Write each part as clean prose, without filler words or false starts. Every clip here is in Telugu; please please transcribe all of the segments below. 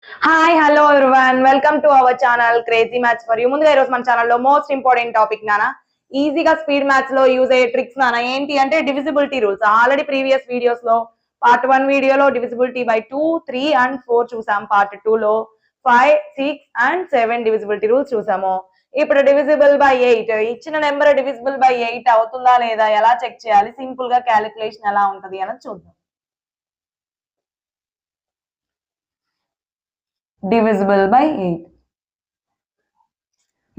Hi hello everyone welcome to our channel crazy maths for you. ముందుగా ఈరోజు మన ఛానల్లో మోస్ట్ ఇంపార్టెంట్ టాపిక్ నానా ఈజీగా స్పీడ్ మ్యాథ్స్ లో యూజ్ అయ్యే ట్రిక్స్ నానా ఏంటి అంటే divisibility rules. Already previous videos లో పార్ట్ 1 వీడియోలో డివిజిబిలిటీ బై 2, 3 and 4 చూసాం. పార్ట్ 2 లో 5, 6 and 7 డివిజిబిలిటీ రూల్స్ చూసాము. ఇప్పుడు డివిజిబుల్ బై 8 ఇచ్చిన నెంబర్ డివిజిబుల్ బై 8 అవుతుందా లేదా ఎలా చెక్ చేయాలి, సింపుల్ గా క్యాలిక్యులేషన్ ఎలా ఉంటది అని చూద్దాం. డివిజిబుల్ బై 8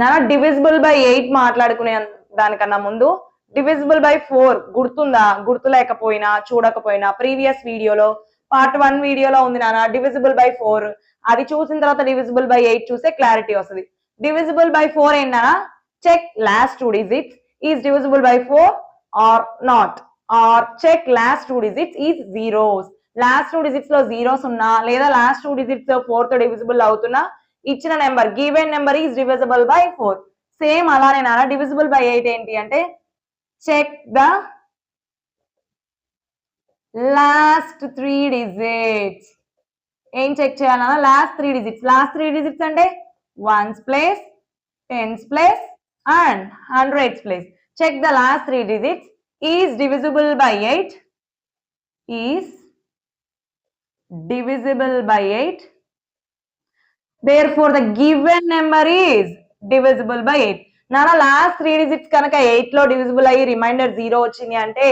నానా డివిజిబుల్ బై 8 మాట్లాడుకునే దానికన్నా ముందు డివిజిబుల్ బై 4 గుర్తుందా? గుర్తు లేకపోయినా చూడకపోయినా ప్రీవియస్ వీడియోలో పార్ట్ 1 వీడియోలో ఉంది నానా డివిజిబుల్ బై 4. అది చూసిన తర్వాత డివిజిబుల్ బై 8 చూస్తే క్లారిటీ వస్తుంది. డివిజిబుల్ బై 4 ఏంటన్నా check last 2 digits is divisible by 4 or not, or check last 2 digits is zeros. Last 2 digits లో జీరోస్ ఉన్నా లేదా లాస్ట్ 2 digits 4 తో డివిజిబుల్ అవుతున్నా ఇచ్చిన number given number is divisible by 4. Same అలానే నానా డివిజిబుల్ బై 8 ఏంటి అంటే చెక్ ద లాస్ట్ 3 digits. ఏం చెక్ చేయాలన్నా లాస్ట్ 3 digits. లాస్ట్ 3 digits అంటే ones place, tens place and hundreds place. Check the last 3 digits is divisible by 8, is divisible by 8. Therefore, the given number is divisible by 8. నానా లాస్ట్ 3 digits కనుక 8 లో డివిజిబుల్ అయ్యి రిమైండర్ 0 వచ్చింది అంటే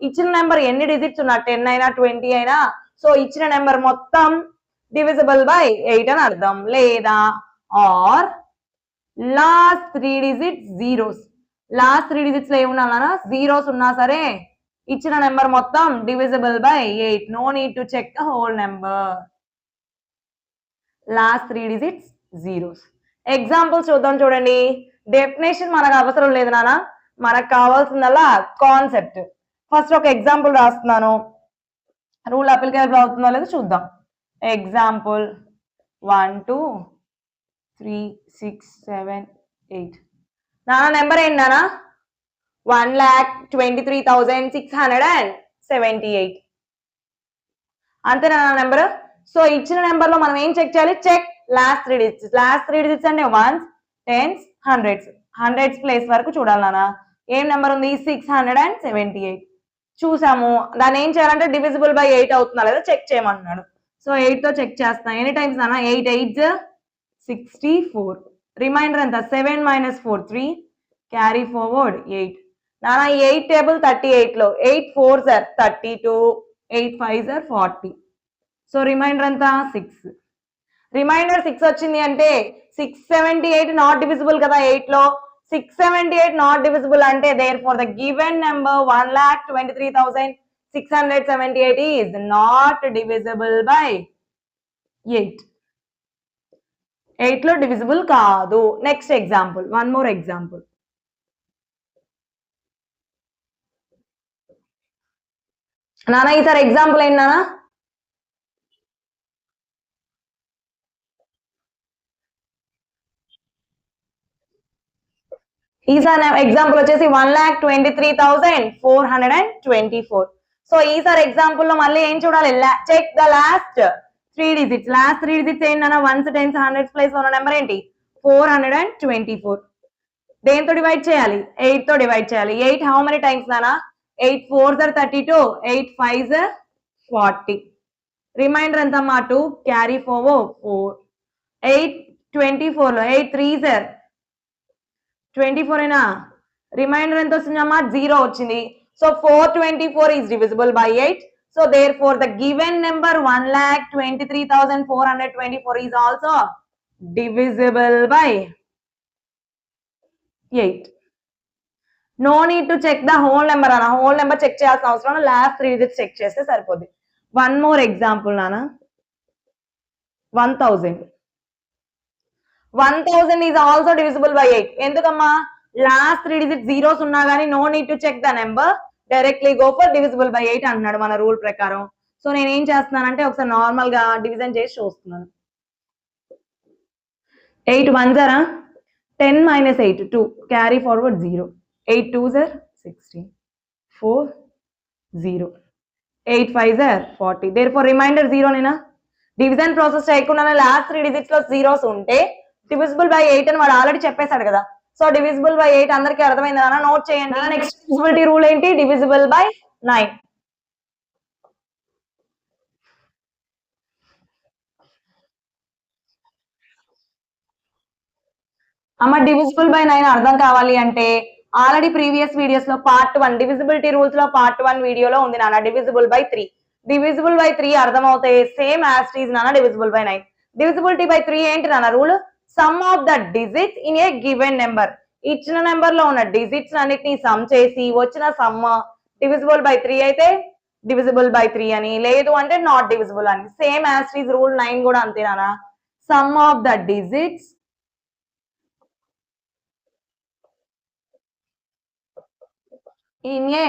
ఇచ్చిన నెంబర్ ఎన్ని డిజిట్స్ ఉన్నా 10 అయినా 20 అయినా సో ఇచ్చిన నెంబర్ మొత్తం డివిజిబుల్ బై 8 అని అర్థం. లేదా or last 3 digits zeros. Last 3 digits లో ఏమున్నా జీరోస్ ఉన్నా సరే ఇచ్చిన నెంబర్ మొత్తం divisible by 8. No need to check the whole number. Last 3 digits zeros. Examples చూద్దాం చూడండి. డెఫినేషన్ మనకు అవసరం లేదు నాన్న, మనకు కావాల్సిందల్లా కాన్సెప్ట్. ఫస్ట్ ఒక ఎగ్జాంపుల్ రాస్తున్నాను, రూల్ అప్లికేబుల్ అవుతుందో లేదో చూద్దాం. ఎగ్జాంపుల్ 1 2 3 6 7 8. నాన్న నెంబర్ ఏంటి నాన్న 1,23,678. అంతేనా నెంబర్? సో ఇచ్చిన నెంబర్ లో మనం ఏం చెక్ చేయాలి? Check last 3 digits. Last 3 digits అంటే ones, tens, hundreds. Hundreds place వరకు చూడాలి నాన్న. ఏం నెంబర్ ఉంది? 678. చూసాము. దాన్ని ఏం చేయాలంటే డివిజిబుల్ బై 8 అవుతుందా లేదా చెక్ చేయమంటున్నాడు. సో 8 తో చెక్ చేస్తాం. ఎన్ని టైమ్స్ నాన్న? 8 8 64. రిమైండర్ ఎంత? 7 - 4 3, క్యారీ ఫార్వర్డ్ 8. నాన్న 8 టేబుల్ 38 లో 8 4s are 32, 8 5s are 40. So remainder ఎంత? 6. రిమైండర్ 6 వచ్చింది అంటే 678 నాట్ డివిజిబుల్ కదా 8 లో. 678 నాట్ డివిజిబుల్ అంటే therefore the given number 1,23,678 is not divisible by 8. 8 లో డివిజిబుల్ కాదు. Next example, one more example. నాన్న ఈసారి ఎగ్జాంపుల్ ఏంటి నాన్న? ఈసారి ఎగ్జాంపుల్ వచ్చేసి 1,23,424. సో ఈసారి ఎగ్జాంపుల్ లో మళ్ళీ ఏం చూడాలి? Check the last 3 digits. Last 3 digits ఏంటన్నా వన్స్, టెన్స్, హండ్రెడ్స్ ప్లేస్ ఉన్న నెంబర్ ఏంటి? 424. దేంతో డివైడ్ చేయాలి? 8 తో డివైడ్ చేయాలి. 8 హౌ మెనీ టైమ్స్ నానా? 8 4s are 32, 8 5s are 40. Reminder ఎంత అమ్మా? 2, క్యారీ ఫార్వర్డ్ 4. 8 24 లో 8 3s are 24 అయినా రిమైండర్ ఎంత వచ్చిందమ్మా? 0 వచ్చింది. So 424 is divisible by 8. So therefore the given number 1,23,424 is also divisible by 8. No need to check the whole number అన్న. హోల్ నెంబర్ చెక్ చేయాల్సిన అవసరం లాస్ట్ 3 digits చెక్ చేస్తే సరిపోద్ది. వన్ మోర్ ఎగ్జాంపుల్ నాన్న. 1000. 1000 ఈజ్ ఆల్సో డివిజిబుల్ బై 8. ఎందుకమ్మా? లాస్ట్ 3 digits జీరోస్ ఉన్నా కానీ no need to check the number, directly go for divisible by 8 అంటున్నాడు మన రూల్ ప్రకారం. సో నేను ఏం చేస్తున్నానంటే ఒకసారి నార్మల్ గా డివిజన్ చేసి చూస్తున్నాను. 8 1s are 10 - 8 2, carry forward 0. 8 2s are 16, 4 0, 8 5s are 40. Therefore remainder 0 nena. Division process చేయకుండా లాస్ట్ 3 డిజిట్స్ లో జీరోస్ ఉంటే డివిజిబుల్ బై 8 అని వాడు ఆల్రెడీ చెప్పేశాడు కదా. సో డివిజిబుల్ బై 8 అందరికి అర్థమైంది నాన్న, నోట్ చేయండి. నెక్స్ట్ డివిజిబిలిటీ రూల్ ఏంటి? Divisible by 9. అమ్మ డివిజిబుల్ బై 9 అర్థం కావాలి అంటే ఆల్రెడీ ప్రీవియస్ వీడియోస్ లో పార్ట్ 1 డివిజిబిలిటీ రూల్స్ లో పార్ట్ 1 వీడియోలో ఉంది నాన్న డివిజిబుల్ బై 3. డివిజిబుల్ బై 3 అర్థం అవుతాయి సేమ్ యాజ్ ఇట్ ఈజ్ నాన్న డివిజిబుల్ బై 9. డివిజిబిలిటీ బై 3 ఏంటి నాన్న rule? Some of the digits in a given number. ఇచ్చిన నెంబర్ లో ఉన్న డిజిట్స్ అన్నిటిని సమ్ చేసి వచ్చిన సమ్ డివిజిబుల్ బై 3 అయితే డివిజిబుల్ బై 3 అని, లేదు అంటే నాట్ డివిజిబుల్ అని. Same as it is rule 9 కూడా అంతే నాన్న. Some of the digits in a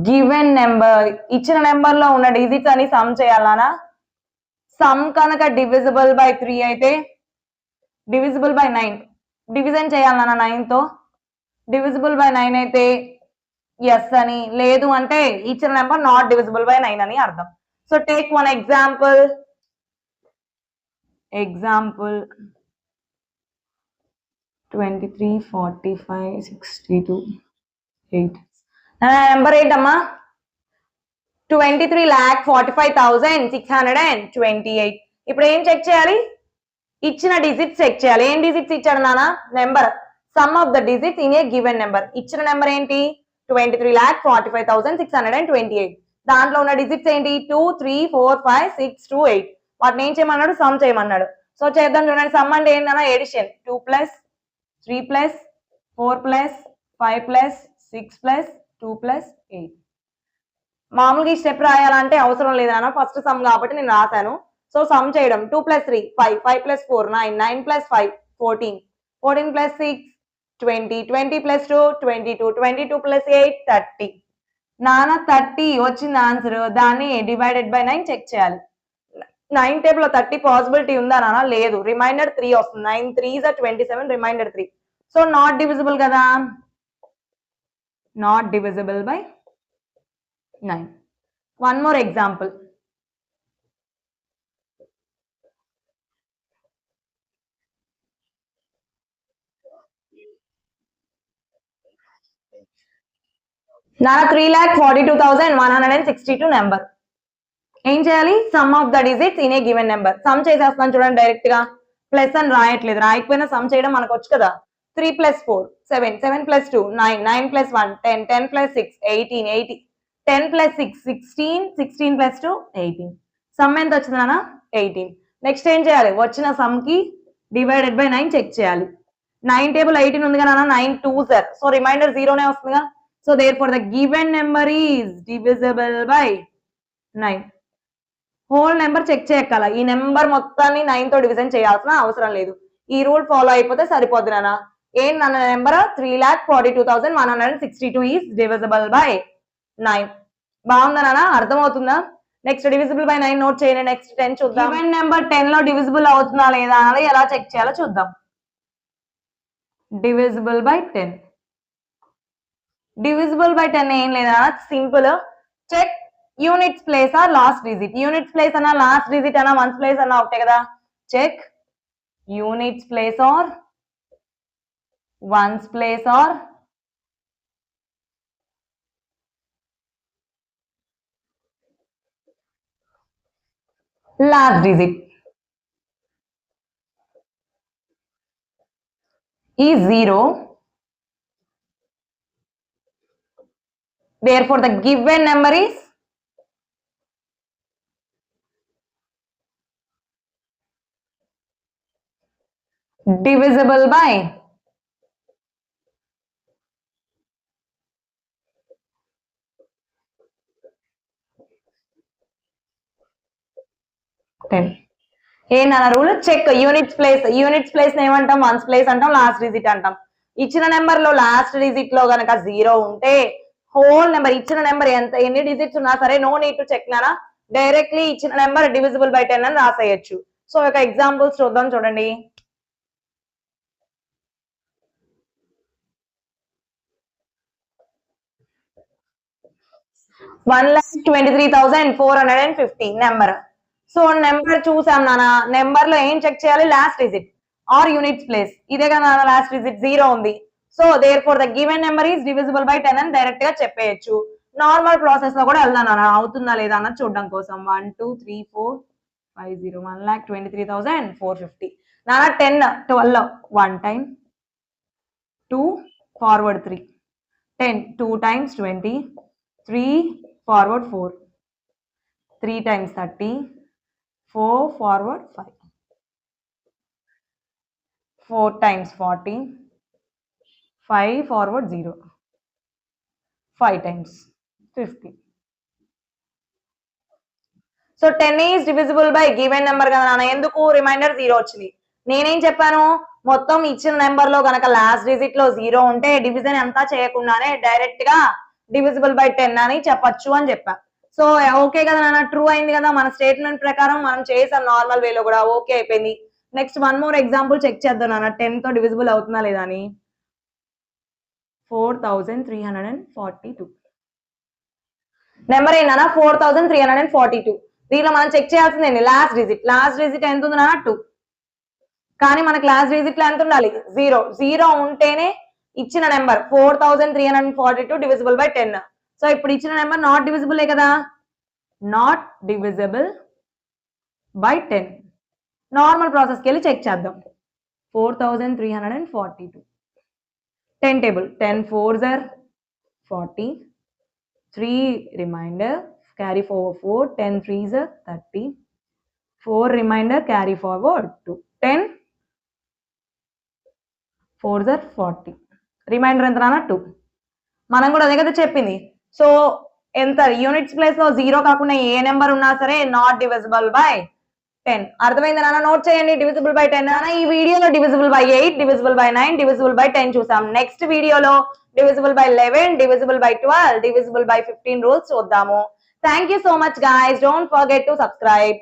given number. ఇచ్చిన నెంబర్ లో ఉన్న డిజిట్స్ అని సమ్ చేయాలనా. సమ్ కనుక డివిజిబుల్ బై 3 అయితే డివిజిబుల్ బై 9 డివిజన్ చేయాలన్నా 9 తో. డివిజిబుల్ బై 9 అయితే ఎస్ అని, లేదు అంటే ఇచ్చిన నెంబర్ నాట్ డివిజిబుల్ బై 9 అని అర్థం. So take one example. 23, 45, 62, 8. Number ఏంటమ్మా? 23,45,628. ఇప్పుడు ఏం చెక్ చేయాలి? ఇచ్చిన డిజిట్స్ చెక్ చేయాలి. ఏం డిజిట్స్ ఇచ్చాడు నాన్న? Number. Some of the digits in a given number. ఇచ్చిన నెంబర్ ఏంటి? 23,45,628. దాంట్లో ఉన్న డిజిట్స్ ఏంటి? 2, 3, 4, 5, 6, 2, 8. వాటిని ఏం చేయమన్నాడు? సమ్ చేయమన్నాడు. సో చేద్దాం చూడండి. సమ్ అంటే ఏంటన్నా? Addition. 2 plus 3 plus 4 plus 5 plus 6 plus 2 plus 8. మామూలుగా ఈ స్టెప్ రాయాలంటే అవసరం లేదు నాన్న, ఫస్ట్ సమ్ కాబట్టి నేను రాశాను. సో సమ్ చేయడం 2 plus 3 5, 5 plus 4 9, 9 plus 5 14, 14 plus 6 20, 20 plus 2 22, 22 plus 8 30. నాన్న 30 వచ్చింది ఆన్సర్. దాన్ని డివైడెడ్ బై 9 చెక్ చేయాలి. 9 టేబుల్ లో 30 పాసిబిలిటీ ఉందా నాన్న? లేదు. రిమైండర్ 3 వస్తుంది. 9 3s are 27, reminder 3. So not divisible కదా, not divisible by 9. One more example. Nana 3,42,162 number. ఏం చేయాలి? Sum of the digits in a given number. Sum చేసేస్తాను చూడండి డైరెక్ట్ గా. ప్లస్ అని రాయట్లేదు, రాయకపోయినా సమ్ చేయడం మనకు వచ్చు కదా. 3 plus 4 7, 7 plus 2 9, 9 plus 1 10, 10 plus 6 18, 18, 10 plus 6 16, 16 plus 2 18. Some ఎంత వచ్చింది నాన్న? 18. నెక్స్ట్ ఏం చేయాలి? వచ్చిన సమ్ కి డివైడెడ్ బై 9 చెక్ చేయాలి. 9 టేబుల్ 18 ఉంది కదా 9 2s are, సో రిమైండర్ 0నే వస్తుందిగా. So therefore the given number is divisible by 9. Whole number check చేయక్కల. ఈ నెంబర్ మొత్తాన్ని 9 తో డివిజన్ చేయాల్సిన అవసరం లేదు. ఈ రూల్ ఫాలో అయిపోతే సరిపోద్ది నాన్న. ఏం నాన్న నెంబర్? 3,42,162 is divisible by 9. బాగుందా నాన్న? అర్థమవుతుందా? నెక్స్ట్ డివిజిబుల్ బై 9 నోట్ చేయండి. నెక్స్ట్ 10 చూద్దాం. గివెన్ నెంబర్ 10 లో డివిజిబుల్ అవుతుందా లేదా అన్నది ఎలా చెక్ చేయాలో చూద్దాం. Divisible by 10. డివిజిబుల్ బై 10 ఏం లేదా, simple. Check units place or last digit. Units place అన్నా లాస్ట్ డిజిట్ అన్నా వన్స్ ప్లేస్ అన్నా ఒకటే కదా. Check units place or ones place or last digit is 0. Therefore the given number is divisible by 10. ఏంటన్న రూల్? Check units place. Units place ఏమంటాం? వన్స్ ప్లేస్ అంటాం, లాస్ట్ డిజిట్ అంటాం. ఇచ్చిన నెంబర్ లో లాస్ట్ డిజిట్ లో గనక 0 ఉంటే హోల్ నెంబర్, ఇచ్చిన నెంబర్ ఎంత ఎన్ని డిజిట్స్ ఉన్నా సరే నో నీడ్ టు చెక్ నానా, డైరెక్ట్లీ ఇచ్చిన నెంబర్ డివిజిబుల్ బై 10 అని రాసేయచ్చు. సో ఒక ఎగ్జాంపుల్స్ చూద్దాం చూడండి. 1,23,450 నెంబర్. సో నెంబర్ చూసాం నాన్న, నెంబర్ లో ఏం చెక్ చేయాలి, last digit or units place. ఇదే కదా నాన్న లాస్ట్ డిజిట్ 0 ఉంది. So therefore the given number is divisible by 10 అని డైరెక్ట్ గా చెప్పేయచ్చు. నార్మల్ ప్రాసెస్ లో కూడా వెళ్దాం నాన్న, అవుతుందా లేదా అన్నది చూడడం కోసం. 1 2 3 4 5 0 1,23,450 నాన్న. 10 12 1 time 2 forward 3 10 2 times 20 3 forward 4 3 times 30 4 forward 5 4 times 40 5 forward 0 5 times 50. So 10 is divisible by given number కదా నాన్న, ఎందుకు రిమైండర్ 0 వచ్చింది. నేనేం చెప్పాను, మొత్తం ఇచ్చిన నెంబర్ లో గనక లాస్ట్ డిజిట్ లో 0 ఉంటే డివిజన్ అంతా చేయకుండానే డైరెక్ట్ గా డివిజిబుల్ బై 10 అని చెప్పచ్చు అని చెప్పా. సో ఓకే కదా నాన్న, ట్రూ అయింది కదా, మన స్టేట్మెంట్ ప్రకారం మనం చేసాం నార్మల్ వేలో కూడా, ఓకే అయిపోయింది. నెక్స్ట్ 1 more ఎగ్జాంపుల్ చెక్ చేద్దాం నాన్న, 10 తో డివిజిబుల్ అవుతుందా లేదా అని. 4342 నెంబర్ ఏంటన్నా 4342. దీనిలో మనం చెక్ చేయాల్సింది లాస్ట్ డిజిట్. లాస్ట్ డిజిట్ ఎంత ఉంది నాన్న 2, కానీ మనకి లాస్ట్ డిజిట్ లో ఎంత ఉండాలి 0. 0 ఉంటేనే ఇచ్చిన నెంబర్ 4342 డివిజిబుల్ బై 10. సో ఇప్పుడు ఇచ్చిన నెంబర్ నాట్ డివిజిబుల్ కదా, నాట్ డివిజిబుల్ బై 10. నార్మల్ ప్రాసెస్కి వెళ్ళి చెక్ చేద్దాం. 4342 10 table 10 4s are 40 3 remainder carry forward 4 10 3s are 30 4 remainder carry forward 2 10 4s are 40 reminder ఎంత నాన్న 2. మనం కూడా అదే కదా చెప్పింది. సో ఎంత యూనిట్స్ ప్లేస్ లో 0 కాకుండా ఏ నెంబర్ ఉన్నా సరే నాట్ డివిజిబుల్ బై 10. అర్థమైంది నాన్న, నోట్ చేయండి. డివిజిబుల్ బై 10 నాన్న. ఈ వీడియోలో divisible by 8, divisible by 9, divisible by 10 చూసాం. నెక్స్ట్ వీడియోలో divisible by 11, divisible by 12, divisible by 15 rules చూద్దాము. Thank you so much guys. Don't forget to subscribe.